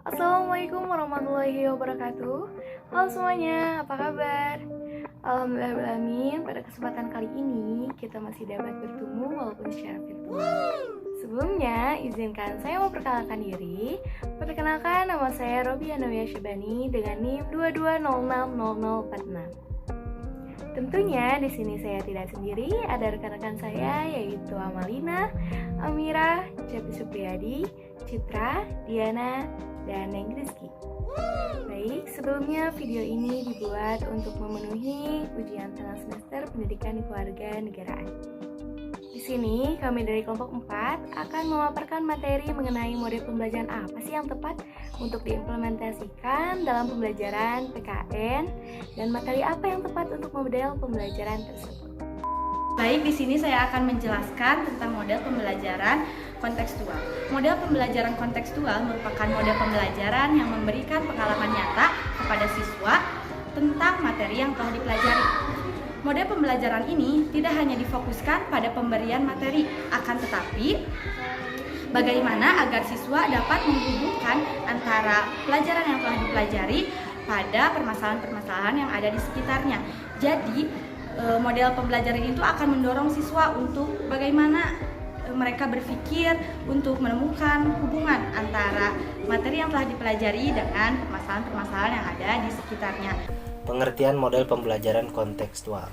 Assalamualaikum warahmatullahi wabarakatuh. Halo semuanya, apa kabar? Alhamdulillahirrahmanirrahim, pada kesempatan kali ini kita masih dapat bertemu walaupun secara virtual. Sebelumnya, izinkan saya memperkenalkan diri. Perkenalkan, nama saya Robi Anawiyah Syabani dengan NIM 22060046. Tentunya di sini saya tidak sendiri, ada rekan-rekan saya yaitu Amalina, Amira, Cepi Supriyadi, Citra, Diana, dan Neng Rizky. Baik, sebelumnya video ini dibuat untuk memenuhi ujian tengah semester pendidikan kewarganegaraan. Di sini kami dari kelompok 4 akan memaparkan materi mengenai model pembelajaran apa sih yang tepat untuk diimplementasikan dalam pembelajaran PKN dan materi apa yang tepat untuk model pembelajaran tersebut. Baik, di sini saya akan menjelaskan tentang model pembelajaran kontekstual. Model pembelajaran kontekstual merupakan model pembelajaran yang memberikan pengalaman nyata kepada siswa tentang materi yang telah dipelajari. Model pembelajaran ini tidak hanya difokuskan pada pemberian materi, akan tetapi bagaimana agar siswa dapat menghubungkan antara pelajaran yang telah dipelajari pada permasalahan-permasalahan yang ada di sekitarnya. Jadi, model pembelajaran itu akan mendorong siswa untuk bagaimana mereka berpikir untuk menemukan hubungan antara materi yang telah dipelajari dengan permasalahan-permasalahan yang ada di sekitarnya. Pengertian model pembelajaran kontekstual.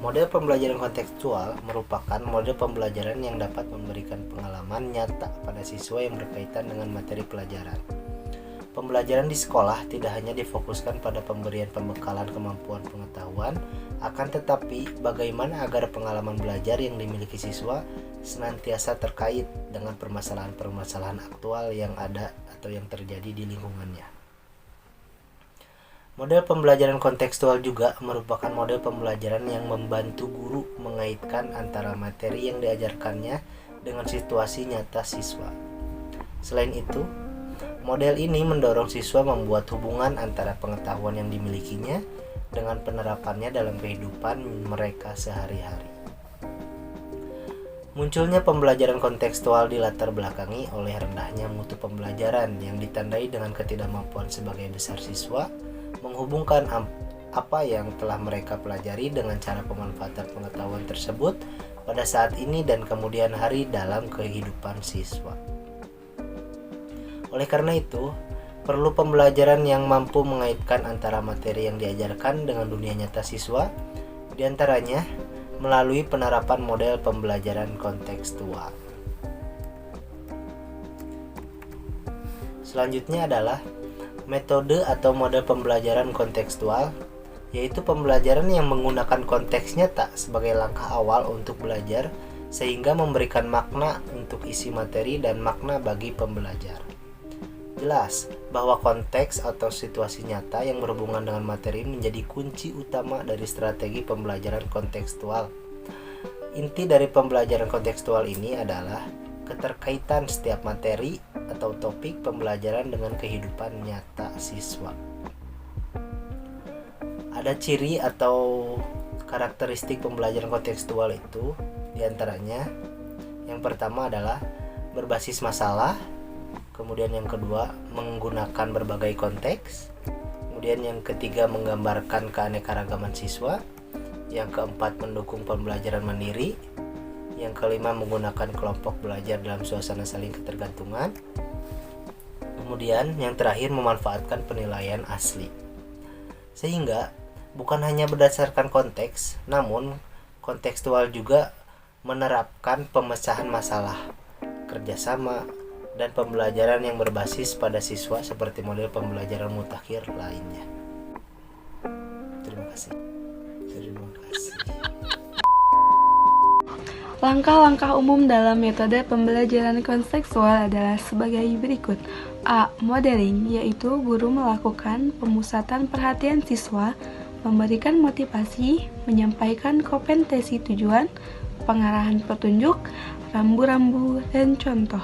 Model pembelajaran kontekstual merupakan model pembelajaran yang dapat memberikan pengalaman nyata pada siswa yang berkaitan dengan materi pelajaran. Pembelajaran di sekolah tidak hanya difokuskan pada pemberian pembekalan kemampuan pengetahuan, akan tetapi bagaimana agar pengalaman belajar yang dimiliki siswa senantiasa terkait dengan permasalahan-permasalahan aktual yang ada atau yang terjadi di lingkungannya. Model pembelajaran kontekstual juga merupakan model pembelajaran yang membantu guru mengaitkan antara materi yang diajarkannya dengan situasi nyata siswa. Selain itu, model ini mendorong siswa membuat hubungan antara pengetahuan yang dimilikinya dengan penerapannya dalam kehidupan mereka sehari-hari. Munculnya pembelajaran kontekstual dilatar belakangi oleh rendahnya mutu pembelajaran yang ditandai dengan ketidakmampuan sebagian besar siswa menghubungkan apa yang telah mereka pelajari dengan cara pemanfaatan pengetahuan tersebut pada saat ini dan kemudian hari dalam kehidupan siswa. Oleh karena itu, perlu pembelajaran yang mampu mengaitkan antara materi yang diajarkan dengan dunia nyata siswa, diantaranya melalui penerapan model pembelajaran kontekstual. Selanjutnya adalah metode atau model pembelajaran kontekstual, yaitu pembelajaran yang menggunakan konteks nyata sebagai langkah awal untuk belajar sehingga memberikan makna untuk isi materi dan makna bagi pembelajar. Jelas bahwa konteks atau situasi nyata yang berhubungan dengan materi menjadi kunci utama dari strategi pembelajaran kontekstual. Inti dari pembelajaran kontekstual ini adalah keterkaitan setiap materi atau topik pembelajaran dengan kehidupan nyata siswa. Ada ciri atau karakteristik pembelajaran kontekstual itu, diantaranya yang pertama adalah berbasis masalah, kemudian yang kedua menggunakan berbagai konteks, kemudian yang ketiga menggambarkan keanekaragaman siswa, yang keempat mendukung pembelajaran mandiri, yang kelima menggunakan kelompok belajar dalam suasana saling ketergantungan, kemudian yang terakhir memanfaatkan penilaian asli. Sehingga bukan hanya berdasarkan konteks, namun kontekstual juga menerapkan pemecahan masalah, kerjasama, dan pembelajaran yang berbasis pada siswa seperti model pembelajaran mutakhir lainnya. Terima kasih. Langkah-langkah umum dalam metode pembelajaran kontekstual adalah sebagai berikut. A. Modeling, yaitu guru melakukan pemusatan perhatian siswa, memberikan motivasi, menyampaikan kompetensi tujuan, pengarahan petunjuk, rambu-rambu, dan contoh.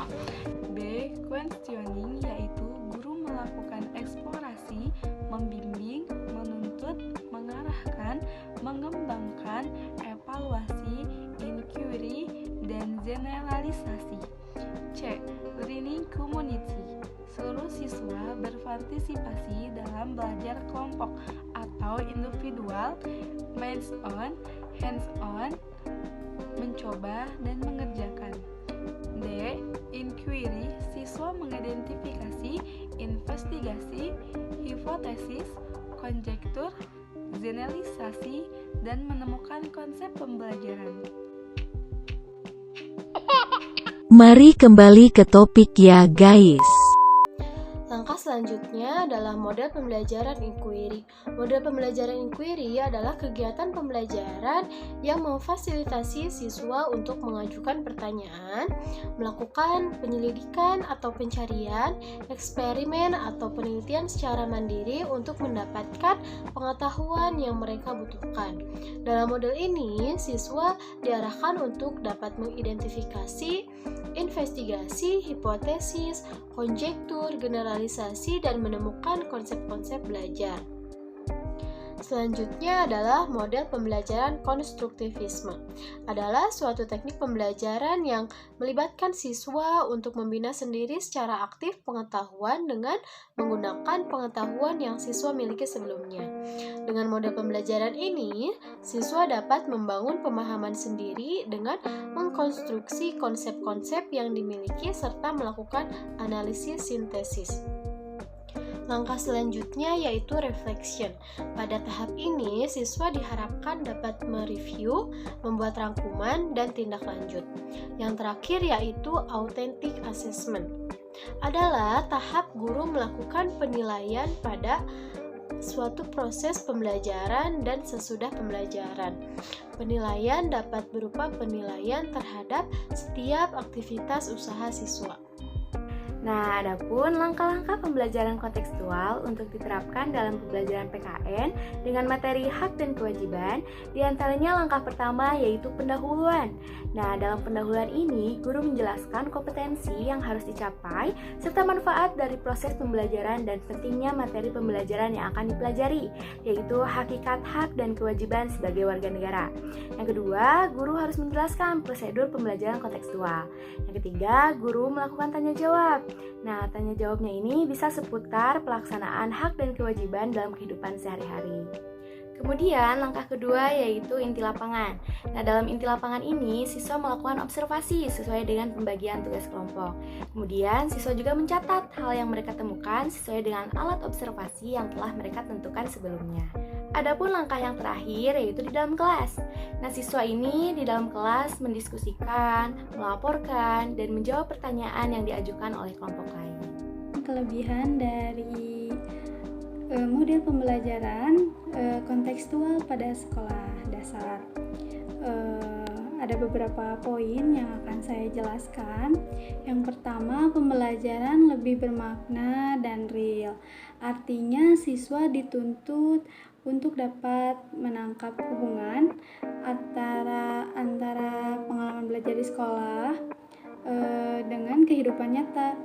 B. Questioning, yaitu guru melakukan eksplorasi, membimbing, menuntut, mengarahkan, mengembangkan, evaluasi, inquiry, dan generalisasi. C. Learning community, seluruh siswa siswa berpartisipasi dalam belajar kelompok atau individual, hands-on, mencoba dan mengerjakan. D. Inquiry, siswa mengidentifikasi, investigasi, hipotesis, konjektur, generalisasi, dan menemukan konsep pembelajaran. Mari kembali ke topik ya guys. Langkah selanjutnya adalah model pembelajaran inquiry. Model pembelajaran inquiry adalah kegiatan pembelajaran yang memfasilitasi siswa untuk mengajukan pertanyaan, melakukan penyelidikan atau pencarian, eksperimen atau penelitian secara mandiri untuk mendapatkan pengetahuan yang mereka butuhkan. Dalam model ini, siswa diarahkan untuk dapat mengidentifikasi, investigasi, hipotesis, konjektur, generalisasi, dan menemukan konsep-konsep belajar. Selanjutnya adalah model pembelajaran konstruktivisme. Adalah suatu teknik pembelajaran yang melibatkan siswa untuk membina sendiri secara aktif pengetahuan dengan menggunakan pengetahuan yang siswa miliki sebelumnya. Dengan model pembelajaran ini, siswa dapat membangun pemahaman sendiri dengan mengkonstruksi konsep-konsep yang dimiliki serta melakukan analisis sintesis. Langkah selanjutnya yaitu reflection. Pada tahap ini, siswa diharapkan dapat mereview, membuat rangkuman, dan tindak lanjut. Yang terakhir yaitu authentic assessment. Adalah tahap guru melakukan penilaian pada suatu proses pembelajaran dan sesudah pembelajaran. Penilaian dapat berupa penilaian terhadap setiap aktivitas usaha siswa. Nah, adapun langkah-langkah pembelajaran kontekstual untuk diterapkan dalam pembelajaran PKN dengan materi hak dan kewajiban, diantaranya langkah pertama yaitu pendahuluan. Nah, dalam pendahuluan ini, guru menjelaskan kompetensi yang harus dicapai serta manfaat dari proses pembelajaran dan pentingnya materi pembelajaran yang akan dipelajari, yaitu hakikat hak dan kewajiban sebagai warga negara. Yang kedua, guru harus menjelaskan prosedur pembelajaran kontekstual. Yang ketiga, guru melakukan tanya jawab. Nah, tanya jawabnya ini bisa seputar pelaksanaan hak dan kewajiban dalam kehidupan sehari-hari. Kemudian langkah kedua yaitu inti lapangan. Nah, dalam inti lapangan ini siswa melakukan observasi sesuai dengan pembagian tugas kelompok. Kemudian siswa juga mencatat hal yang mereka temukan sesuai dengan alat observasi yang telah mereka tentukan sebelumnya. Adapun langkah yang terakhir yaitu di dalam kelas. Nah, siswa ini di dalam kelas mendiskusikan, melaporkan, dan menjawab pertanyaan yang diajukan oleh kelompok lain. Kelebihan dari model pembelajaran kontekstual pada sekolah dasar. Ada beberapa poin yang akan saya jelaskan. Yang pertama, pembelajaran lebih bermakna dan real. Artinya siswa dituntut untuk dapat menangkap hubungan antara pengalaman belajar di sekolah dengan kehidupan nyata.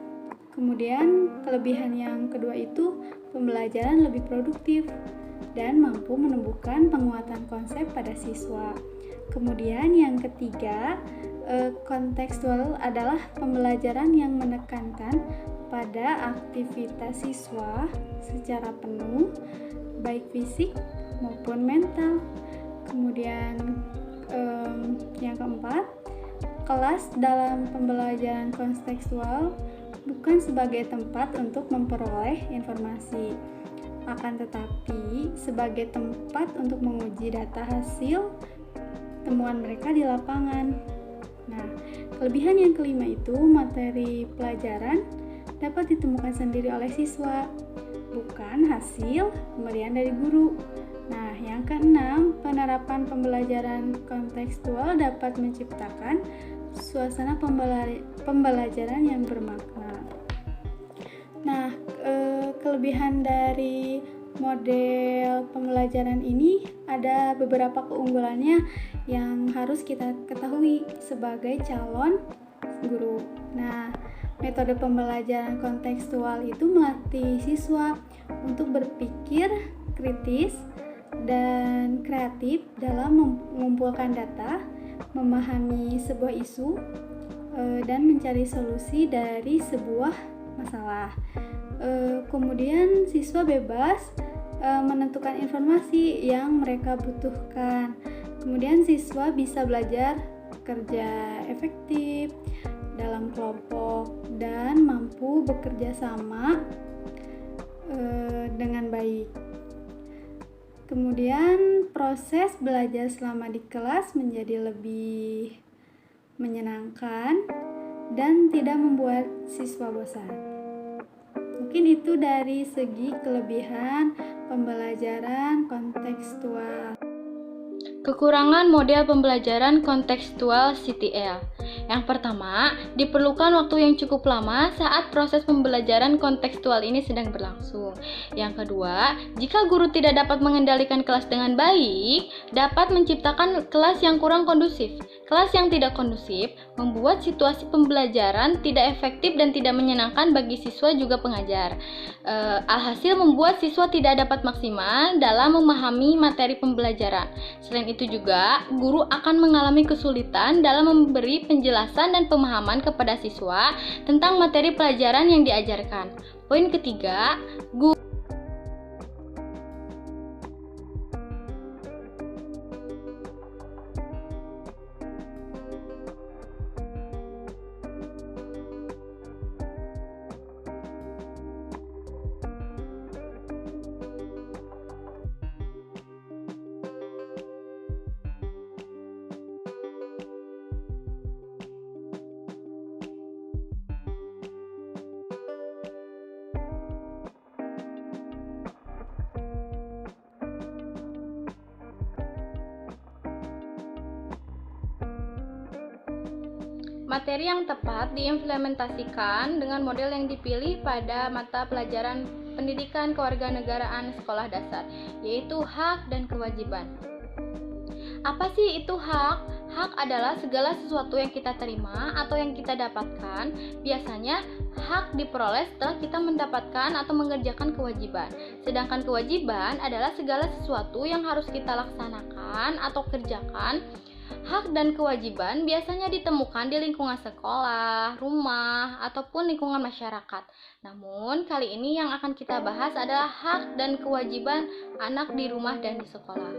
Kemudian kelebihan yang kedua itu pembelajaran lebih produktif dan mampu menumbuhkan penguatan konsep pada siswa. Kemudian yang ketiga, kontekstual adalah pembelajaran yang menekankan pada aktivitas siswa secara penuh, baik fisik maupun mental. Kemudian yang keempat, kelas dalam pembelajaran kontekstual bukan sebagai tempat untuk memperoleh informasi, akan tetapi sebagai tempat untuk menguji data hasil temuan mereka di lapangan. Nah, kelebihan yang kelima itu materi pelajaran dapat ditemukan sendiri oleh siswa, bukan hasil pemberian dari guru. Nah, yang keenam, penerapan pembelajaran kontekstual dapat menciptakan suasana pembelajaran yang bermakna. Nah, kelebihan dari model pembelajaran ini ada beberapa keunggulannya yang harus kita ketahui sebagai calon guru. Nah, metode pembelajaran kontekstual itu melatih siswa untuk berpikir kritis dan kreatif dalam mengumpulkan data, memahami sebuah isu, dan mencari solusi dari sebuah masalah. Kemudian siswa bebas menentukan informasi yang mereka butuhkan. Kemudian siswa bisa belajar kerja efektif dalam kelompok dan mampu bekerja sama dengan baik. Kemudian proses belajar selama di kelas menjadi lebih menyenangkan dan tidak membuat siswa bosan. Mungkin itu dari segi kelebihan pembelajaran kontekstual. Kekurangan model pembelajaran kontekstual CTL. Yang pertama, diperlukan waktu yang cukup lama saat proses pembelajaran kontekstual ini sedang berlangsung. Yang kedua, jika guru tidak dapat mengendalikan kelas dengan baik, dapat menciptakan kelas yang kurang kondusif. Kelas yang tidak kondusif membuat situasi pembelajaran tidak efektif dan tidak menyenangkan bagi siswa juga pengajar. Alhasil membuat siswa tidak dapat maksimal dalam memahami materi pembelajaran. Selain itu juga, guru akan mengalami kesulitan dalam memberi penjelasan dan pemahaman kepada siswa tentang materi pelajaran yang diajarkan. Poin ketiga, materi yang tepat diimplementasikan dengan model yang dipilih pada mata pelajaran pendidikan kewarganegaraan sekolah dasar, yaitu hak dan kewajiban. Apa sih itu hak? Hak adalah segala sesuatu yang kita terima atau yang kita dapatkan. Biasanya hak diperoleh setelah kita mendapatkan atau mengerjakan kewajiban. Sedangkan kewajiban adalah segala sesuatu yang harus kita laksanakan atau kerjakan. Hak dan kewajiban biasanya ditemukan di lingkungan sekolah, rumah, ataupun lingkungan masyarakat. Namun, kali ini yang akan kita bahas adalah hak dan kewajiban anak di rumah dan di sekolah.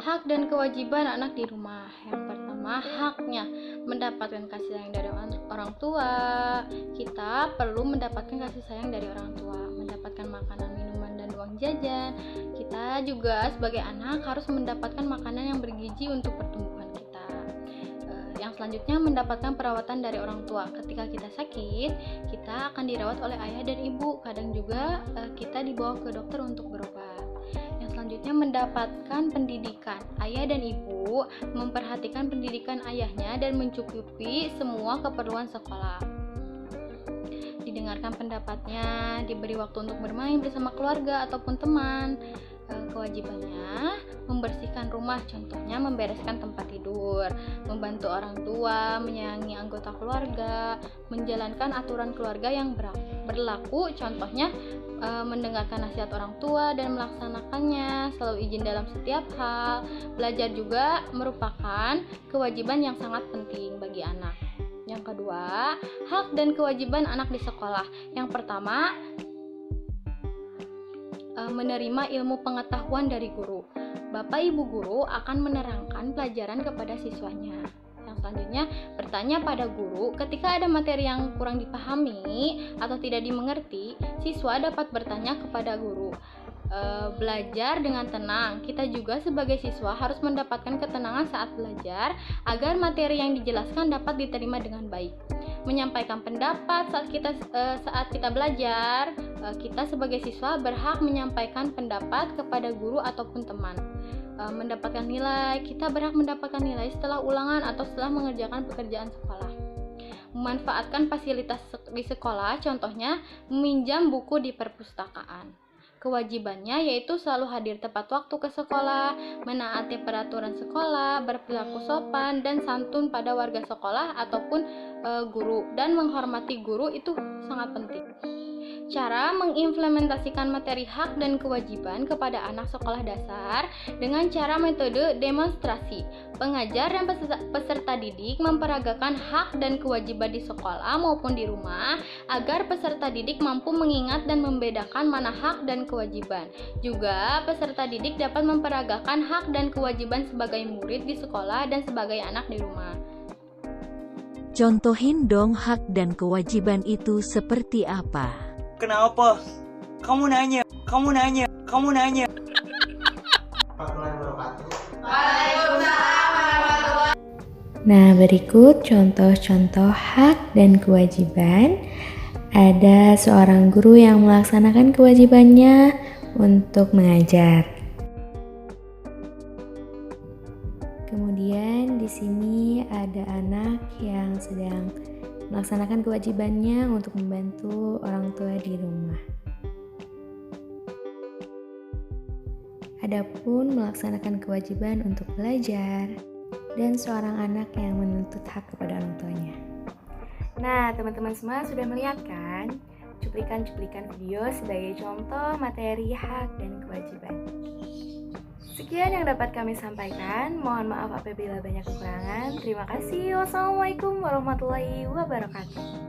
Hak dan kewajiban anak di rumah. Yang pertama, haknya mendapatkan kasih sayang dari orang tua. Kita perlu mendapatkan kasih sayang dari orang tua, mendapatkan makanan, minuman, dan uang jajan. Kita juga sebagai anak harus mendapatkan makanan yang bergizi untuk pertumbuhan kita. Yang selanjutnya, mendapatkan perawatan dari orang tua. Ketika kita sakit, kita akan dirawat oleh ayah dan ibu. Kadang juga kita dibawa ke dokter untuk berobat. Yang selanjutnya, mendapatkan pendidikan. Ayah dan ibu memperhatikan pendidikan ayahnya dan mencukupi semua keperluan sekolah. Didengarkan pendapatnya, diberi waktu untuk bermain bersama keluarga ataupun teman. Kewajibannya membersihkan rumah, contohnya membereskan tempat tidur, membantu orang tua, menyayangi anggota keluarga, menjalankan aturan keluarga yang berlaku, contohnya mendengarkan nasihat orang tua dan melaksanakannya, selalu izin dalam setiap hal. Belajar juga merupakan kewajiban yang sangat penting bagi anak. Yang kedua, hak dan kewajiban anak di sekolah. Yang pertama, menerima ilmu pengetahuan dari guru. Bapak Ibu guru akan menerangkan pelajaran kepada siswanya. Yang selanjutnya, bertanya pada guru. Ketika ada materi yang kurang dipahami atau tidak dimengerti, siswa dapat bertanya kepada guru. Belajar dengan tenang. Kita juga sebagai siswa harus mendapatkan ketenangan saat belajar agar materi yang dijelaskan dapat diterima dengan baik. Menyampaikan pendapat saat kita belajar, kita sebagai siswa berhak menyampaikan pendapat kepada guru ataupun teman. Mendapatkan nilai, kita berhak mendapatkan nilai setelah ulangan atau setelah mengerjakan pekerjaan sekolah. Memanfaatkan fasilitas di sekolah, contohnya meminjam buku di perpustakaan. Kewajibannya yaitu selalu hadir tepat waktu ke sekolah, menaati peraturan sekolah, berperilaku sopan dan santun pada warga sekolah ataupun guru, dan menghormati guru itu sangat penting. Cara mengimplementasikan materi hak dan kewajiban kepada anak sekolah dasar dengan cara metode demonstrasi. Pengajar dan peserta didik memperagakan hak dan kewajiban di sekolah maupun di rumah agar peserta didik mampu mengingat dan membedakan mana hak dan kewajiban. Juga peserta didik dapat memperagakan hak dan kewajiban sebagai murid di sekolah dan sebagai anak di rumah. Contohin dong hak dan kewajiban itu seperti apa? Kenapa? Kamu nanya. Nah, berikut contoh-contoh hak dan kewajiban. Ada seorang guru yang melaksanakan kewajibannya untuk mengajar. Kemudian di sini ada anak yang sedang melaksanakan kewajibannya untuk membantu orang tua di rumah. Adapun melaksanakan kewajiban untuk belajar dan seorang anak yang menuntut hak kepada orang tuanya. Nah, teman-teman semua sudah melihat kan cuplikan-cuplikan video sebagai contoh materi hak dan kewajiban. Sekian yang dapat kami sampaikan. Mohon maaf apabila banyak kekurangan. Terima kasih. Wassalamualaikum warahmatullahi wabarakatuh.